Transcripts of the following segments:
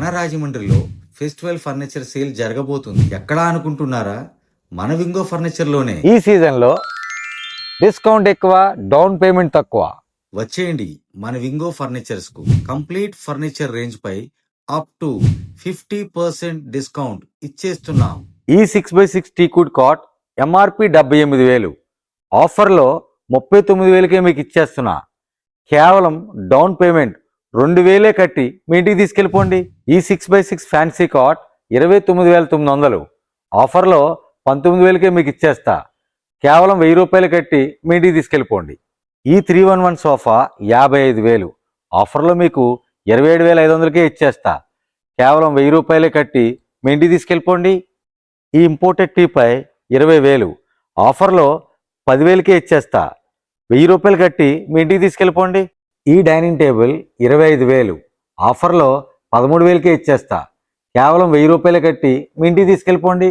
మన రాజమండ్రిలో festival furniture sale జరగబోతుంది. ఎక్కడా అనుకుంటున్నారా? మన వింగో ఫర్నిచర్లోనే. ఈ సీజన్లో డిస్కౌంట్ ఎక్కువ, డౌన్ పేమెంట్ తక్కువ. వచ్చేయండి మన వింగో ఫర్నిచర్స్ కు. కంప్లీట్ ఫర్నిచర్ రేంజ్ పై అప్ టు 50% డిస్కౌంట్ ఇచ్చేస్తున్నాం. ఈ 6x6 టీకుడ్ కాట్ ఎంఆర్పి 78,000, ఆఫర్లో 39,000కే మీకు ఇచ్చేస్తున్నా. కేవలం డౌన్ పేమెంట్ 2,000 కట్టి మీ ఇంటికి తీసుకెళ్ళిపోండి. ఈ 6x6 ఫ్యాన్సీ కాట్ 29,900, ఆఫర్లో 19,000కే మీకు ఇచ్చేస్తా. కేవలం 1,000 రూపాయలు కట్టి మీ ఇంటికి తీసుకెళ్ళిపోండి. ఈ 311 సోఫా 55,000, ఆఫర్లో మీకు 27,500కే ఇచ్చేస్తా. కేవలం 1,000 రూపాయలే కట్టి మీ ఇంటికి తీసుకెళ్ళిపోండి. ఈ ఇంపోర్టెడ్ టీపై 20,000, ఆఫర్లో 10,000కే ఇచ్చేస్తా. 1,000 రూపాయలు కట్టి మీ ఇంటికి తీసుకెళ్ళిపోండి. ఈ డైనింగ్ టేబుల్ 25,000, ఆఫర్లో 13,000కే ఇచ్చేస్తా. కేవలం 1,000 రూపాయలు కట్టి మీ ఇంటికి తీసుకెళ్ళిపోండి.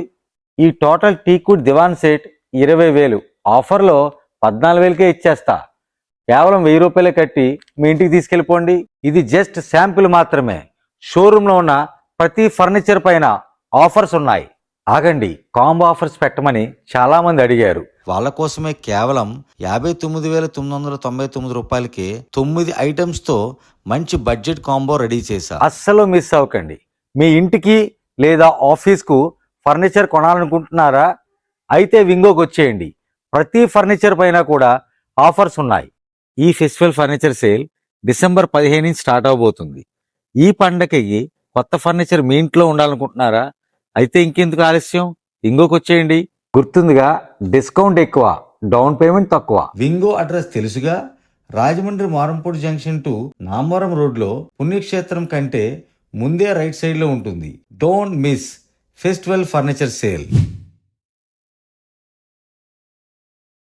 ఈ టోటల్ టీకుడ్ దివాన్ సెట్ 20,000, ఆఫర్లో 14,000కే ఇచ్చేస్తా. కేవలం 1,000 రూపాయలే కట్టి మీ ఇంటికి తీసుకెళ్ళిపోండి. ఇది జస్ట్ శాంపిల్ మాత్రమే. షోరూంలో ఉన్న ప్రతి ఫర్నిచర్ పైన ఆఫర్స్ ఉన్నాయి. ఆగండి, కాంబో ఆఫర్స్ పెట్టమని చాలా మంది అడిగారు. వాళ్ళ కోసమే కేవలం 59,999 రూపాయలకే 9 ఐటమ్స్ తో మంచి బడ్జెట్ కాంబో రెడీ చేశా. అస్సలు మిస్ అవ్వకండి. మీ ఇంటికి లేదా ఆఫీస్కు ఫర్నిచర్ కొనాలనుకుంటున్నారా? అయితే వింగోకి వచ్చేయండి. ప్రతి ఫర్నిచర్ పైన కూడా ఆఫర్స్ ఉన్నాయి. ఈ ఫెస్టివల్ ఫర్నిచర్ సేల్ డిసెంబర్ 15 నుంచి స్టార్ట్ అవబోతుంది. ఈ పండగకి కొత్త ఫర్నిచర్ మీ ఇంట్లో ఉండాలనుకుంటున్నారా? అయితే ఇంకెందుకు ఆలస్యం, వింగోకి వచ్చేయండి. గుర్తుందిగా, డిస్కౌంట్ ఎక్కువ, డౌన్ పేమెంట్ తక్కువ. వింగో అడ్రస్ తెలుసుగా? రాజమండ్రి మారంపూడి జంక్షన్ టు నామవరం రోడ్లో పుణ్యక్షేత్రం కంటే ముందే రైట్ సైడ్ లో ఉంటుంది. Don't miss festival furniture sale.